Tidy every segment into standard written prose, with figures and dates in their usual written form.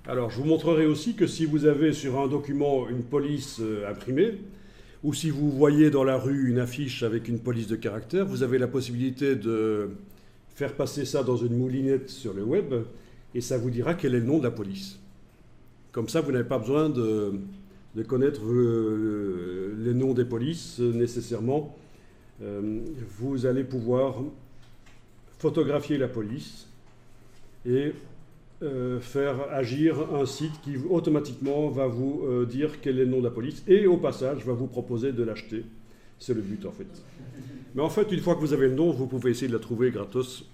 Alors, je vous montrerai aussi que si vous avez sur un document une police imprimée, ou si vous voyez dans la rue une affiche avec une police de caractère, vous avez la possibilité de faire passer ça dans une moulinette sur le web, et ça vous dira quel est le nom de la police. Comme ça, vous n'avez pas besoin de connaître les noms des polices nécessairement. Vous allez pouvoir photographier la police et faire agir un site qui automatiquement va vous dire quel est le nom de la police et au passage va vous proposer de l'acheter. C'est le but en fait. Mais en fait, une fois que vous avez le nom, vous pouvez essayer de la trouver gratos.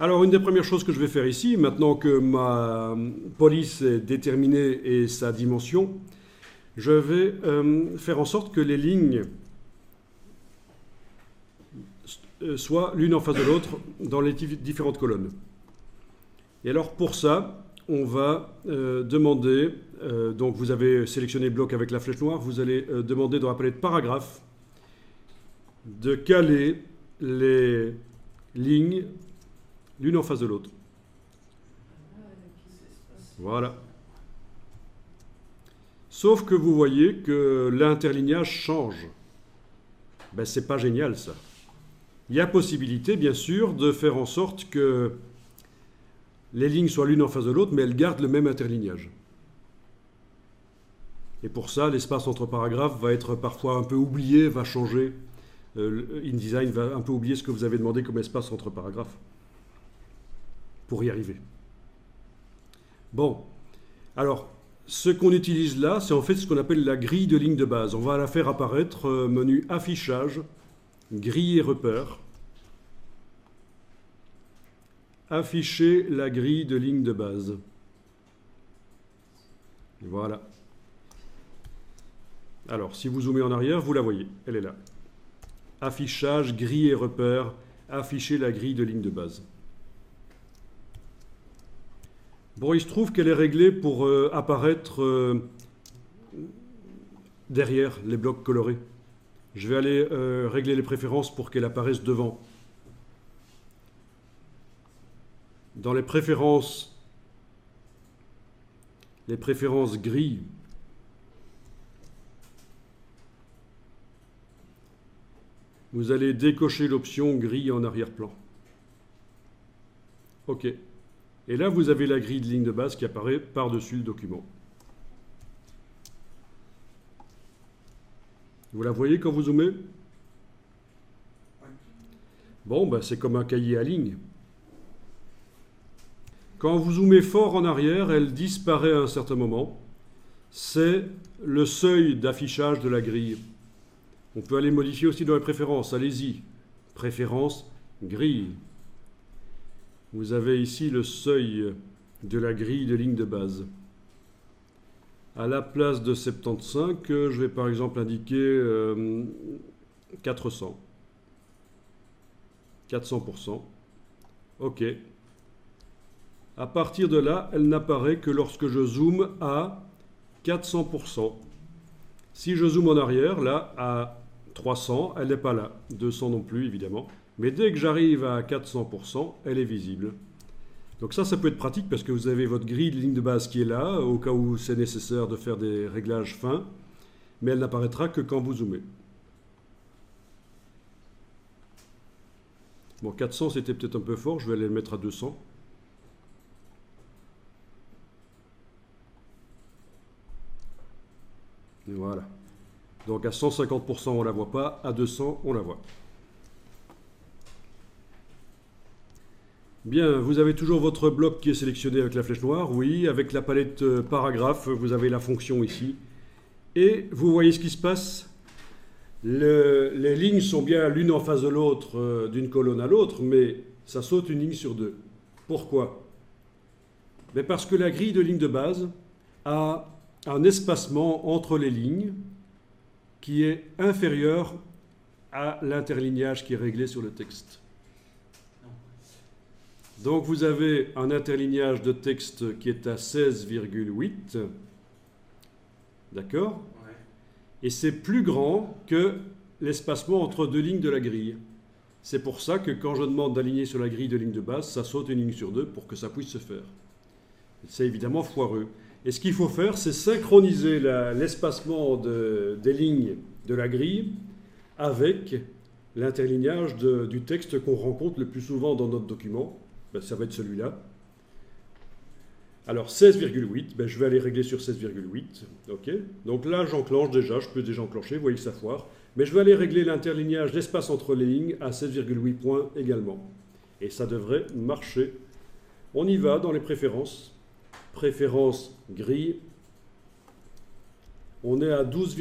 Alors, une des premières choses que je vais faire ici, maintenant que ma police est déterminée et sa dimension, je vais faire en sorte que les lignes soient l'une en face de l'autre dans les différentes colonnes. Et alors, pour ça, on va demander, donc vous avez sélectionné bloc avec la flèche noire, vous allez demander dans la palette paragraphe de caler les lignes l'une en face de l'autre. Voilà. Sauf que vous voyez que l'interlignage change. Ben, c'est pas génial ça. Il y a possibilité, bien sûr, de faire en sorte que les lignes soient l'une en face de l'autre, mais elles gardent le même interlignage. Et pour ça, l'espace entre paragraphes va être parfois un peu oublié, va changer. InDesign va un peu oublier ce que vous avez demandé comme espace entre paragraphes pour y arriver. Bon, alors, ce qu'on utilise là, c'est en fait ce qu'on appelle la grille de ligne de base. On va la faire apparaître, menu affichage, grille et repères. Afficher la grille de ligne de base. Voilà. Alors, si vous zoomez en arrière, vous la voyez, elle est là. Affichage, grille et repères, afficher la grille de ligne de base. Bon, il se trouve qu'elle est réglée pour apparaître derrière les blocs colorés. Je vais aller régler les préférences pour qu'elle apparaisse devant. Dans les préférences gris, vous allez décocher l'option gris en arrière-plan. OK. Et là, vous avez la grille de ligne de base qui apparaît par-dessus le document. Vous la voyez quand vous zoomez? Bon, ben, c'est comme un cahier à ligne. Quand vous zoomez fort en arrière, elle disparaît à un certain moment. C'est le seuil d'affichage de la grille. On peut aller modifier aussi dans les préférences. Allez-y. Préférences, grille. Vous avez ici le seuil de la grille de ligne de base. À la place de 75, je vais par exemple indiquer 400. 400%. OK. À partir de là, elle n'apparaît que lorsque je zoome à 400%. Si je zoome en arrière, là, à 300, elle n'est pas là. 200 non plus, évidemment. Mais dès que j'arrive à 400%, elle est visible. Donc ça peut être pratique parce que vous avez votre grille de ligne de base qui est là, au cas où c'est nécessaire de faire des réglages fins, mais elle n'apparaîtra que quand vous zoomez. Bon, 400 c'était peut-être un peu fort, je vais aller le mettre à 200. Et voilà. Donc à 150% on ne la voit pas, à 200 on la voit. Bien, vous avez toujours votre bloc qui est sélectionné avec la flèche noire. Oui, avec la palette paragraphe, vous avez la fonction ici. Et vous voyez ce qui se passe. Les lignes sont bien l'une en face de l'autre, d'une colonne à l'autre, mais ça saute une ligne sur deux. Pourquoi? Mais parce que la grille de ligne de base a un espacement entre les lignes qui est inférieur à l'interlignage qui est réglé sur le texte. Donc vous avez un interlignage de texte qui est à 16,8. D'accord? Ouais. Et c'est plus grand que l'espacement entre deux lignes de la grille. C'est pour ça que quand je demande d'aligner sur la grille de ligne de base, ça saute une ligne sur deux pour que ça puisse se faire. C'est évidemment foireux. Et ce qu'il faut faire, c'est synchroniser l'espacement des lignes de la grille avec l'interlignage du texte qu'on rencontre le plus souvent dans notre document. Ben, ça va être celui-là. Alors 16,8, ben, je vais aller régler sur 16,8. Okay. Donc là, j'enclenche déjà, je peux déjà enclencher, vous voyez que ça foire. Mais je vais aller régler l'interlignage, l'espace entre les lignes à 16,8 points également. Et ça devrait marcher. On y va dans les préférences. Préférences grille. On est à 12,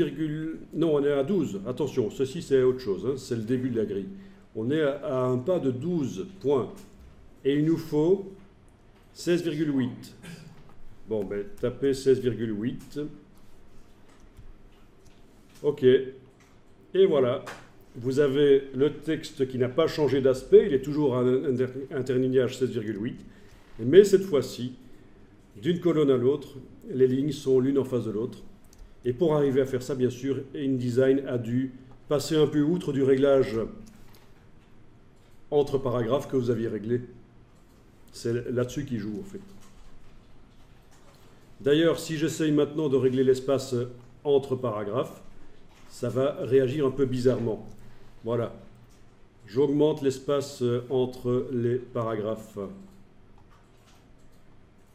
non, on est à 12. Attention, ceci c'est autre chose, hein, c'est le début de la grille. On est à un pas de 12 points. Et il nous faut 16,8. Bon, ben, tapez 16,8. OK. Et voilà. Vous avez le texte qui n'a pas changé d'aspect. Il est toujours un interlignage 16,8. Mais cette fois-ci, d'une colonne à l'autre, les lignes sont l'une en face de l'autre. Et pour arriver à faire ça, bien sûr, InDesign a dû passer un peu outre du réglage entre paragraphes que vous aviez réglé. C'est là-dessus qu'il joue, en fait. D'ailleurs, si j'essaye maintenant de régler l'espace entre paragraphes, ça va réagir un peu bizarrement. Voilà. J'augmente l'espace entre les paragraphes.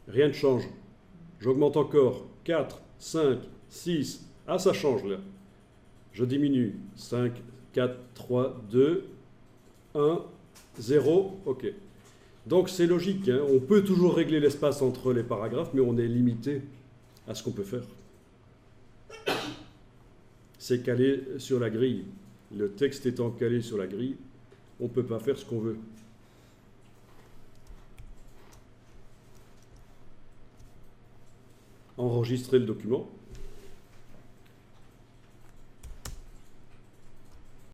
Rien ne change. J'augmente encore. 4, 5, 6. Ah, ça change là. Je diminue. 5, 4, 3, 2, 1, 0. OK. Donc c'est logique, hein. On peut toujours régler l'espace entre les paragraphes, mais on est limité à ce qu'on peut faire. C'est calé sur la grille. Le texte étant calé sur la grille, on ne peut pas faire ce qu'on veut. Enregistrer le document.